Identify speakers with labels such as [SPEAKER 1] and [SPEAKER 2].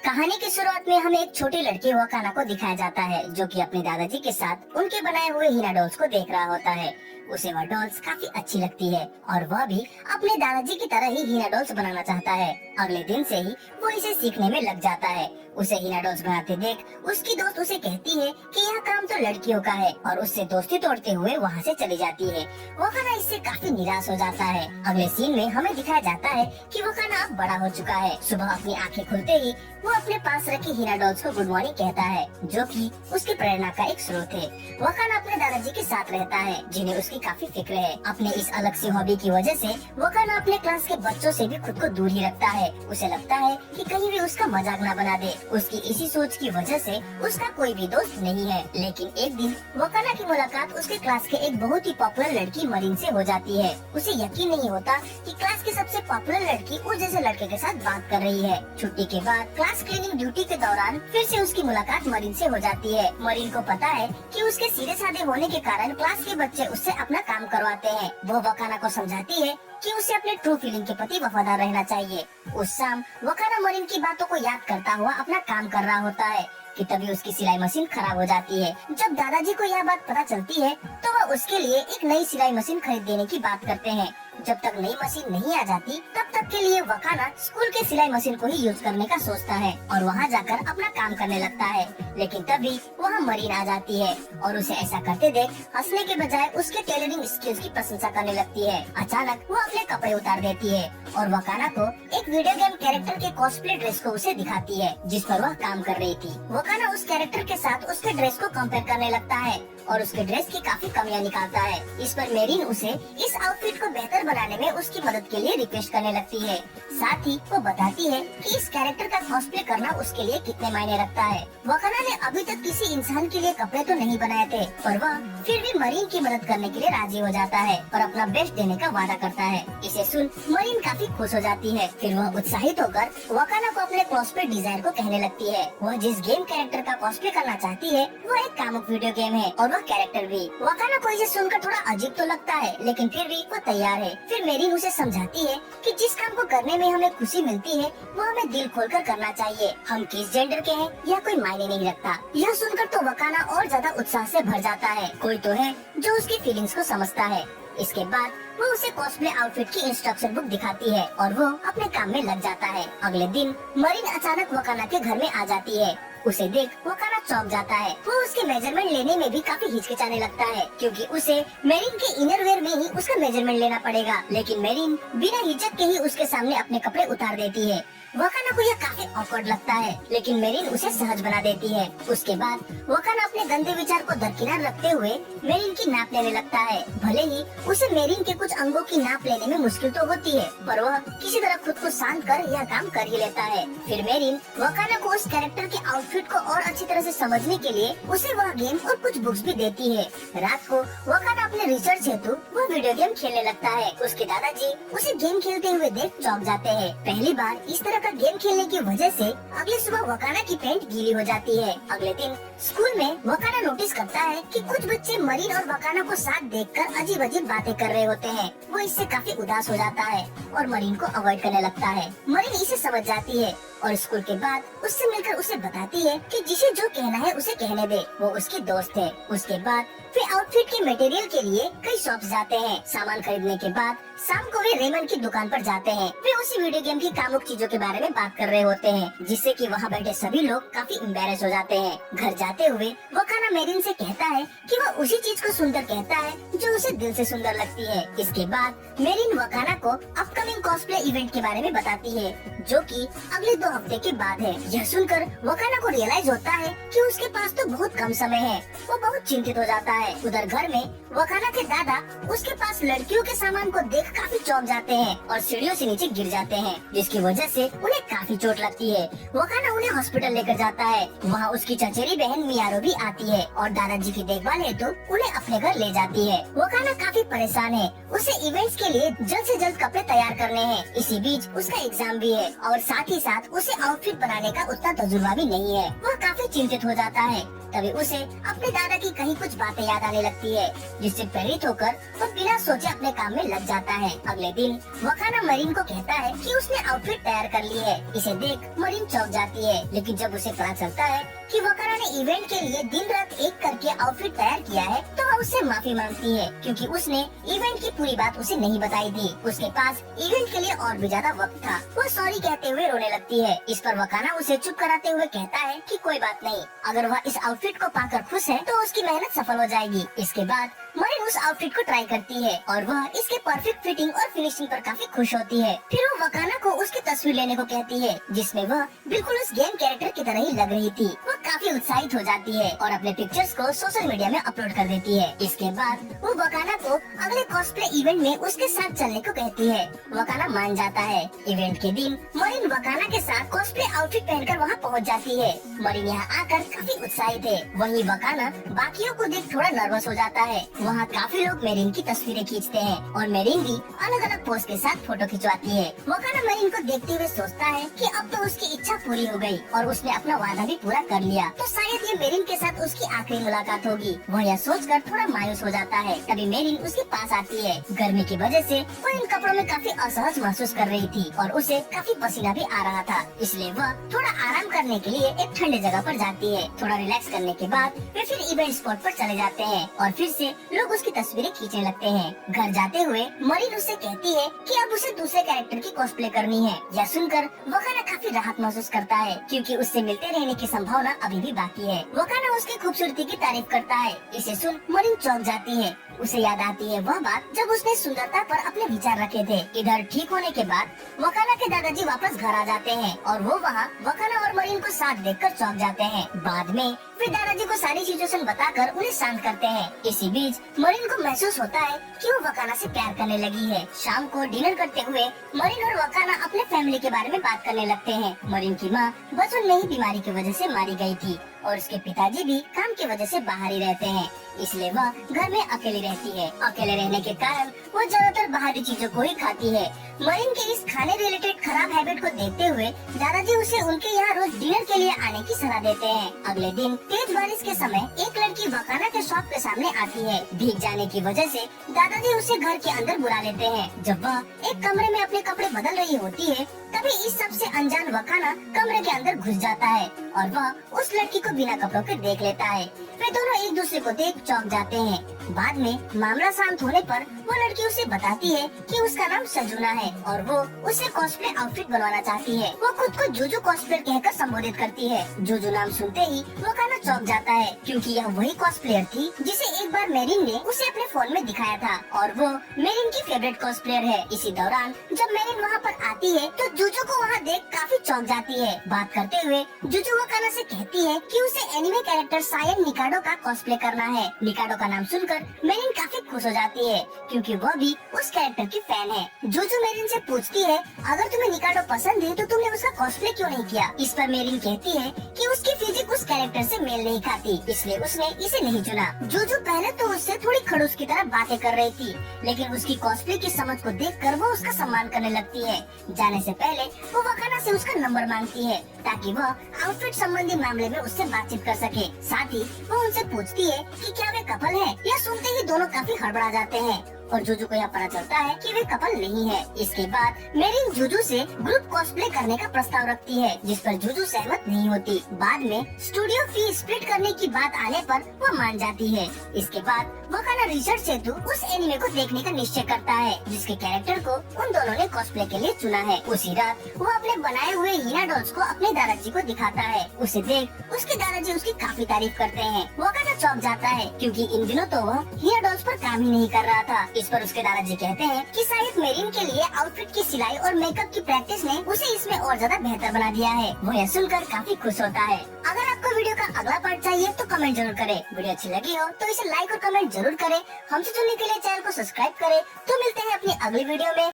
[SPEAKER 1] कहानी की शुरुआत में हमें एक छोटी लड़की वकाना को दिखाया जाता है जो कि अपने दादाजी के साथ उनके बनाए हुए हीरा डॉल्स को देख रहा होता है। उसे वह डॉल्स काफी अच्छी लगती है और वह भी अपने दादाजी की तरह ही हीरा डॉल्स बनाना चाहता है। अगले दिन से ही वो इसे सीखने में लग जाता है। उसे हीरा डॉल्स बनाते देख उसकी दोस्त उसे कहती है कि यह काम तो लड़कियों का है और उससे दोस्ती तोड़ते हुए वहाँ से चली जाती है। वकाना इससे काफी निराश हो जाता है। अगले सीन में हमें दिखाया जाता है कि वकाना अब बड़ा हो चुका है। सुबह अपनी आंखें खुलते ही वो अपने पास रखे हीरा डॉल्स को गुड मॉर्निंग कहता है, जो कि उसकी प्रेरणा का एक स्रोत है। वकाना अपने दादाजी के साथ रहता है जिन्हें उसकी काफी फिक्र है। अपने इस अलग सी हॉबी की वजह से वकाना अपने क्लास के बच्चों से भी खुद को दूर ही रखता है। उसे लगता है कि कहीं भी उसका मजाक न बना दे। उसकी इसी सोच की वजह से उसका कोई भी दोस्त नहीं है। लेकिन एक दिन वकाना की मुलाकात उसके क्लास के एक बहुत ही पॉपुलर लड़की मरीन से हो जाती है। उसे यकीन नहीं होता कि क्लास की सबसे पॉपुलर लड़की उस जैसे लड़के के साथ बात कर रही है। छुट्टी के बाद क्लास क्लीनिंग ड्यूटी के दौरान फिर से उसकी मुलाकात मरीन से हो जाती है। मरीन को पता है कि उसके सीधे साधे होने के कारण क्लास के बच्चे उससे अपना काम करवाते हैं। वो वकाना को समझाती है कि उसे अपने ट्रू फीलिंग के प्रति वफादार रहना चाहिए। उस शाम वकाना मरीन की बातों को याद करता हुआ अपना काम कर रहा होता है कि तभी उसकी सिलाई मशीन खराब हो जाती है। जब दादाजी को यह बात पता चलती है तो वह उसके लिए एक नई सिलाई मशीन खरीद देने की बात करते हैं। जब तक नई मशीन नहीं आ जाती तब तक के लिए वकाना स्कूल के सिलाई मशीन को ही यूज करने का सोचता है और वहाँ जाकर अपना काम करने लगता है। लेकिन तभी वहाँ मरीन आ जाती है और उसे ऐसा करते देख हंसने के बजाय उसके टेलरिंग स्किल्स की प्रशंसा करने लगती है। अचानक वो अपने कपड़े उतार देती है और वकाना को एक वीडियो गेम कैरेक्टर के कॉस्प्ले ड्रेस को उसे दिखाती है जिस पर वह काम कर रही थी। वकाना उस कैरेक्टर के साथ उसके ड्रेस को कंपेयर करने लगता है और उसके ड्रेस की काफी कमियां निकालता है। इस पर मेरीन उसे इस आउटफिट को बेहतर बनाने में उसकी मदद के लिए रिक्वेस्ट करने लगती है। साथ ही वो बताती है कि इस कैरेक्टर का कॉस्प्ले करना उसके लिए कितने मायने रखता है। वकाना ने अभी तक किसी इंसान के लिए कपड़े तो नहीं बनाए थे पर वह फिर भी मरीन की मदद करने के लिए राजी हो जाता है और अपना बेस्ट देने का वादा करता है। इसे सुन मरीन काफी खुश हो जाती है। फिर वह उत्साहित होकर वकाना को अपने कॉस्प्ले डिजाइन को कहने लगती है। वह जिस गेम कैरेक्टर का कॉस्प्ले करना चाहती है वो एक कामुक वीडियो गेम है और वह कैरेक्टर भी। वकाना को इसे सुनकर थोड़ा अजीब तो लगता है लेकिन फिर भी वो तैयार है। फिर मेरीन उसे समझाती है कि जिस काम को करने में हमें खुशी मिलती है वो हमें दिल खोलकर करना चाहिए। हम किस जेंडर के हैं यह कोई मायने नहीं रखता। यह सुनकर तो वकाना और ज्यादा उत्साह से भर जाता है। कोई तो है जो उसकी फीलिंग्स को समझता है। इसके बाद वो उसे कॉस्प्ले आउटफिट की इंस्ट्रक्शन बुक दिखाती है और वो अपने काम में लग जाता है। अगले दिन मरीन अचानक वकाना के घर में आ जाती है। उसे देख वकाना चौंक जाता है। वो उसके मेजरमेंट लेने में भी काफी हिचकिचाने लगता है क्योंकि उसे मेरीन के इनरवेयर में ही उसका मेजरमेंट लेना पड़ेगा। लेकिन मेरीन बिना हिचक के ही उसके सामने अपने कपड़े उतार देती है। वकाना को यह काफी ऑकवर्ड लगता है लेकिन मेरीन उसे सहज बना देती है। उसके बाद वकाना अपने गंदे विचार को दरकिनार रखते हुए मेरीन की नाप लेने लगता है। भले ही उसे मेरीन के कुछ अंगों की नाप लेने में मुश्किल तो होती है पर वह किसी तरह खुद को शांत कर यह काम कर ही लेता है। फिर मेरीन वकाना को उस कैरेक्टर के आउटफिट को और अच्छी तरह से समझने के लिए उसे वह गेम और कुछ बुक्स भी देती है। रात को वकाना अपने रिसर्च हेतु वो वीडियो गेम खेलने लगता है। उसके दादाजी उसे गेम खेलते हुए देख चौंक जाते हैं। पहली बार इस तरह का गेम खेलने की वजह से अगली सुबह वकाना की पैंट गीली हो जाती है। अगले दिन स्कूल में वकाना नोटिस करता है कि कुछ बच्चे मरीन और वकाना को साथ देखकर अजीब अजीब बातें कर रहे होते हैं। वो इससे काफी उदास हो जाता है और मरीन को अवॉइड करने लगता है। मरीन इसे समझ जाती है और स्कूल के बाद उससे मिलकर उसे बताती है कि जिसे जो कहना है उसे कहने दे, वो उसकी दोस्त है। उसके बाद वे आउटफिट के मटेरियल के लिए कई शॉप्स जाते हैं। सामान खरीदने के बाद शाम को वे रेमंड की दुकान पर जाते हैं। वे उसी वीडियो गेम की कामुक चीजों के बारे में बात कर रहे होते हैं जिससे कि वहाँ बैठे सभी लोग काफी एम्बैरेस हो जाते हैं। घर जाते हुए वकाना मेरीन से कहता है कि वह उसी चीज को सुंदर कहता है जो उसे दिल से सुंदर लगती है। इसके बाद मेरीन वकाना को अपकमिंग कॉस्प्ले इवेंट के बारे में बताती है जो कि अगले 2 हफ्ते के बाद है। यह सुनकर वकाना को रियलाइज होता है कि उसके पास तो बहुत कम समय है। वो बहुत चिंतित हो जाता है। उधर घर में वकाना के दादा उसके पास लड़कियों के सामान को देख काफी चौंक जाते हैं और सीढ़ियों से नीचे गिर जाते हैं जिसकी वजह से उन्हें काफी चोट लगती है। वकाना उन्हें हॉस्पिटल लेकर जाता है। वहाँ उसकी चचेरी बहन मियारो भी आती है और दादाजी की देखभाल हेतु उन्हें अपने घर ले जाती है। वकाना काफी परेशान है। उसे इवेंट्स के लिए जल्द से जल्द कपड़े तैयार करने हैं। इसी बीच उसका एग्जाम भी है और साथ ही साथ उसे आउटफिट बनाने का उतना तजुर्बा भी नहीं है। वह काफी चिंतित हो जाता है। तभी उसे अपने दादा की कहीं कुछ बातें याद आने लगती है, जिससे प्रेरित होकर वो बिना सोचे अपने काम में लग जाता है। अगले दिन वकाना मरीन को कहता है कि उसने आउटफिट तैयार कर ली है। इसे देख मरीन चौंक जाती है, लेकिन जब उसे पता चलता है कि वकाना ने इवेंट के लिए दिन रात एक करके आउटफिट तैयार किया है, तो वह उससे माफी मांगती है, क्योंकि उसने इवेंट की पूरी बात उसे नहीं बताई थी। उसके पास इवेंट के लिए और भी ज्यादा वक्त था। वो सॉरी कहते हुए रोने लगती है। इस पर वकाना उसे चुप कराते हुए कहता है कि कोई बात नहीं, अगर वह इस आउटफिट को पाकर खुश है तो उसकी मेहनत सफल हो जाएगी। इसके बाद मरीन उस आउटफिट को ट्राई करती है और वह इसके परफेक्ट फिटिंग और फिनिशिंग पर काफी खुश होती है। फिर वो वकाना को उसकी तस्वीर लेने को कहती है, जिसमें वह बिल्कुल उस गेम कैरेक्टर की तरह ही लग रही थी। वो काफी उत्साहित हो जाती है और अपने पिक्चर्स को सोशल मीडिया में अपलोड कर देती है। इसके बाद वो वकाना को अगले कॉस्प्ले इवेंट में उसके साथ चलने को कहती है। वकाना मान जाता है। इवेंट के दिन मरीन वकाना के साथ कॉस्प्ले आउटफिट पहनकर वहाँ पहुँच जाती है। मरीन यहाँ आकर काफी उत्साहित है। वहीं वकाना बाकियों को देख थोड़ा नर्वस हो जाता है। वहाँ काफी लोग मेरिन की तस्वीरें खींचते हैं और मेरिन भी अलग अलग पोज के साथ फोटो खिंचवाती है। वकाना मेरिन को देखते हुए सोचता है कि अब तो उसकी इच्छा पूरी हो गई और उसने अपना वादा भी पूरा कर लिया, तो शायद ये मेरिन के साथ उसकी आखिरी मुलाकात होगी। वह यह सोचकर थोड़ा मायूस हो जाता है। तभी मेरिन उसके पास आती है। गर्मी की वजह से वो इन कपड़ों में काफी असहज महसूस कर रही थी और उसे काफी पसीना भी आ रहा था, इसलिए वह थोड़ा आराम करने के लिए एक ठंडे जगह पर जाती है। थोड़ा रिलैक्स करने के बाद वे फिर इवेंट स्पॉट पर चले जाते हैं और फिर से लोग उसकी तस्वीरें खींचने लगते हैं। घर जाते हुए मरीन उससे कहती है कि अब उसे दूसरे कैरेक्टर की कॉस्प्ले करनी है। यह सुनकर वकाना काफी राहत महसूस करता है, क्योंकि उससे मिलते रहने की संभावना अभी भी बाकी है। वकाना उसकी खूबसूरती की तारीफ करता है। इसे सुन मरीन चौंक जाती है। उसे याद आती है वह बात जब उसने सुंदरता पर अपने विचार रखे थे। इधर ठीक होने के बाद वकाना के दादाजी वापस घर आ जाते हैं और वो वहाँ वकाना और मरीन को साथ देखकर चौंक जाते हैं। बाद में वे दादाजी को सारी सिचुएशन बताकर उन्हें शांत करते हैं। इसी बीच मरीन को महसूस होता है कि वो वकाना से प्यार करने लगी है। शाम को डिनर करते हुए मरीन और वकाना अपने फैमिली के बारे में बात करने लगते हैं। मरीन की माँ बचपन में ही बीमारी की वजह से मारी गई थी और उसके पिताजी भी काम की वजह से बाहर ही रहते हैं, इसलिए वह घर में अकेली रहती है। अकेले रहने के कारण वो ज्यादातर बाहरी चीजों को ही खाती है। मरीन के इस खाने रिलेटेड खराब हैबिट को देखते हुए दादाजी उसे उनके यहाँ रोज डिनर के लिए आने की सलाह देते हैं। अगले दिन तेज बारिश के समय एक लड़की वकाना के शॉप के सामने आती है। भीग जाने की वजह से दादाजी उसे घर के अंदर बुला लेते हैं। जब वह एक कमरे में अपने कपड़े बदल रही होती है, तभी इस सबसे अनजान वकाना कमरे के अंदर घुस जाता है और वह उस लड़की को बिना कपड़ों के देख लेता है। वे दोनों एक दूसरे को देख चौंक जाते हैं। बाद में मामला शांत होने पर वो लड़की उसे बताती है कि उसका नाम सजुना है और वो उसे कॉस्प्ले आउटफिट बनवाना चाहती है। वो खुद को जूजू कॉस्प्लेयर कहकर संबोधित करती है। जूजू नाम सुनते ही वकाना चौंक जाता है, क्योंकि यह वही कॉस्प्लेयर थी जिसे एक बार मेरिन ने उसे अपने फोन में दिखाया था और वो मेरिन की फेवरेट कॉस्प्लेयर है। इसी दौरान जब मेरिन वहाँ पर आती है तो जूजू को वहाँ देख काफी चौंक जाती है। बात करते हुए जूजू वकाना से कहती है कि उसे एनिमे कैरेक्टर सायन निकाडो का कॉस्प्ले करना है। निकाडो का नाम सुनकर मेरिन काफी खुश हो जाती है, क्योंकि वह भी उस कैरेक्टर की फैन है। जूजू मेरिन से पूछती है, अगर तुम्हें निकाडो पसंद है तो तुमने उसका कॉस्प्ले क्यों नहीं किया? इस पर मेरिन कहती है कि उसकी फिजिक उस कैरेक्टर से मेल नहीं खाती, इसलिए उसने इसे नहीं चुना। जूजू पहले तो उससे थोड़ी खड़ूस की तरह बातें कर रही थी, लेकिन उसकी कॉस्प्ले की समझ को देखकर वो उसका सम्मान करने लगती है। जाने से पहले वो वकाना से उसका नंबर मांगती है, ताकि वह आउटफिट संबंधी मामले में उससे बातचीत कर सके। साथ ही वो उनसे पूछती है कि क्या वे कपल है। यह सुनते ही दोनों काफी हड़बड़ा जाते हैं और जूजू को यह पता चलता है कि वे कपल नहीं है। इसके बाद मेरिन जूजू से ग्रुप कॉस्प्ले करने का प्रस्ताव रखती है, जिस पर जूजू सहमत नहीं होती। बाद में स्टूडियो फी स्प्लिट करने की बात आने पर वो मान जाती है। इसके बाद वकाना रिसर्च हेतु उस एनिमे को देखने का निश्चय करता है, जिसके कैरेक्टर को उन दोनों ने कॉस्प्ले के लिए चुना है। उसी रात वो अपने बनाए हुए हीना डॉल्स को अपने दादाजी को दिखाता है। उसे देख उसके दादाजी उसकी काफी तारीफ करते हैं। वकाना चौंक जाता है, क्योंकि इन दिनों तो वह हीना डॉल्स पर काम ही नहीं कर रहा था। इस पर उसके दादाजी कहते हैं कि शायद मेरिन के लिए आउटफिट की सिलाई और मेकअप की प्रैक्टिस ने उसे इसमें और ज्यादा बेहतर बना दिया है। वो यह सुनकर काफी खुश होता है। अगर आपको वीडियो का अगला पार्ट चाहिए तो कमेंट जरूर करें। वीडियो अच्छी लगी हो तो इसे लाइक और कमेंट जरूर करें। हमसे जुड़ने के लिए चैनल को सब्सक्राइब करें। तो मिलते हैं अपनी अगली वीडियो में।